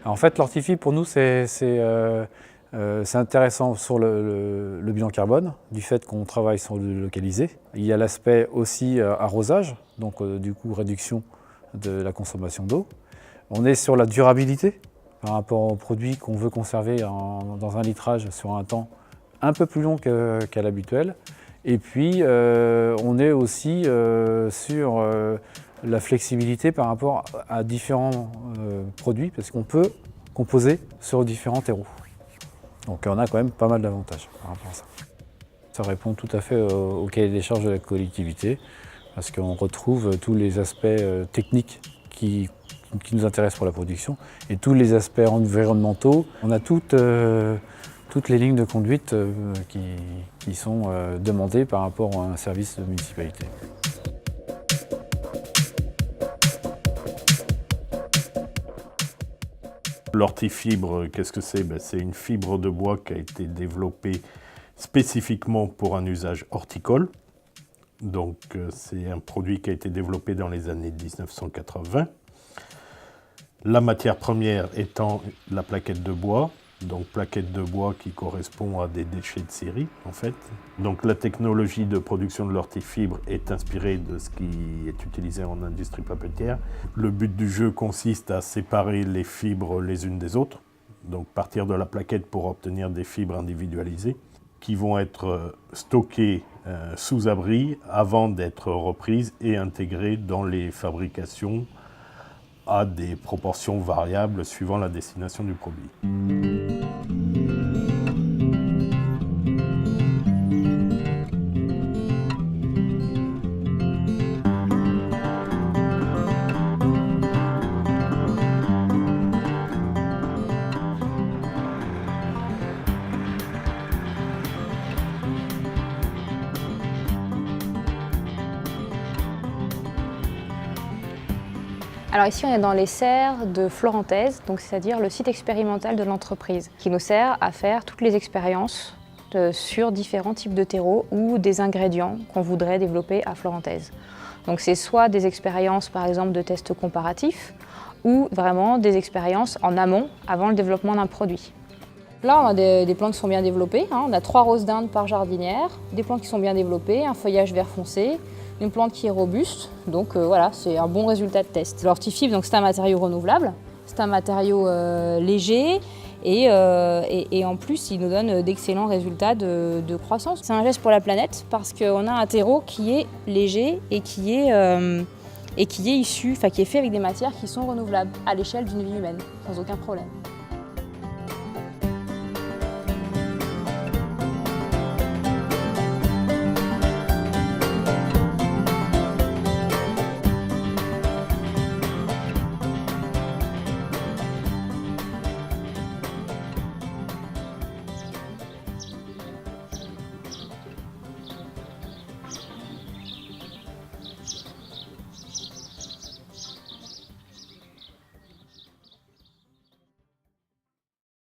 En fait, l'hortifibre, pour nous, c'est intéressant sur le bilan carbone, du fait qu'on travaille sur le localisé. Il y a l'aspect aussi arrosage, donc du coup réduction de la consommation d'eau. On est sur la durabilité par rapport aux produits qu'on veut conserver dans un litrage sur un temps un peu plus long qu'à l'habituel. Et puis, on est aussi sur la flexibilité par rapport à différents produits, parce qu'on peut composer sur différents terreaux. Donc on a quand même pas mal d'avantages par rapport à ça. Ça répond tout à fait au cahier des charges de la collectivité, parce qu'on retrouve tous les aspects techniques qui nous intéressent pour la production et tous les aspects environnementaux. On a toutes les lignes de conduite qui sont demandées par rapport à un service de municipalité. L'hortifibre, qu'est-ce que c'est? C'est une fibre de bois qui a été développée spécifiquement pour un usage horticole. Donc c'est un produit qui a été développé dans les années 1980. La matière première étant la plaquette de bois, donc plaquette de bois qui correspond à des déchets de scierie en fait. Donc la technologie de production de l'hortifibre est inspirée de ce qui est utilisé en industrie papetière. Le but du jeu consiste à séparer les fibres les unes des autres, donc partir de la plaquette pour obtenir des fibres individualisées qui vont être stockées sous abri avant d'être reprises et intégrées dans les fabrications à des proportions variables suivant la destination du produit. Alors ici on est dans les serres de Florentaise, donc c'est-à-dire le site expérimental de l'entreprise, qui nous sert à faire toutes les expériences sur différents types de terreaux ou des ingrédients qu'on voudrait développer à Florentaise. Donc c'est soit des expériences par exemple de tests comparatifs ou vraiment des expériences en amont avant le développement d'un produit. Là on a des plants qui sont bien développés, on a 3 roses d'Inde par jardinière, des plants qui sont bien développés, un feuillage vert foncé, une plante qui est robuste, donc voilà, c'est un bon résultat de test. L'hortifibre, c'est un matériau renouvelable, c'est un matériau léger et en plus il nous donne d'excellents résultats de croissance. C'est un geste pour la planète parce qu'on a un terreau qui est léger et qui est issu, qui est fait avec des matières qui sont renouvelables à l'échelle d'une vie humaine, sans aucun problème.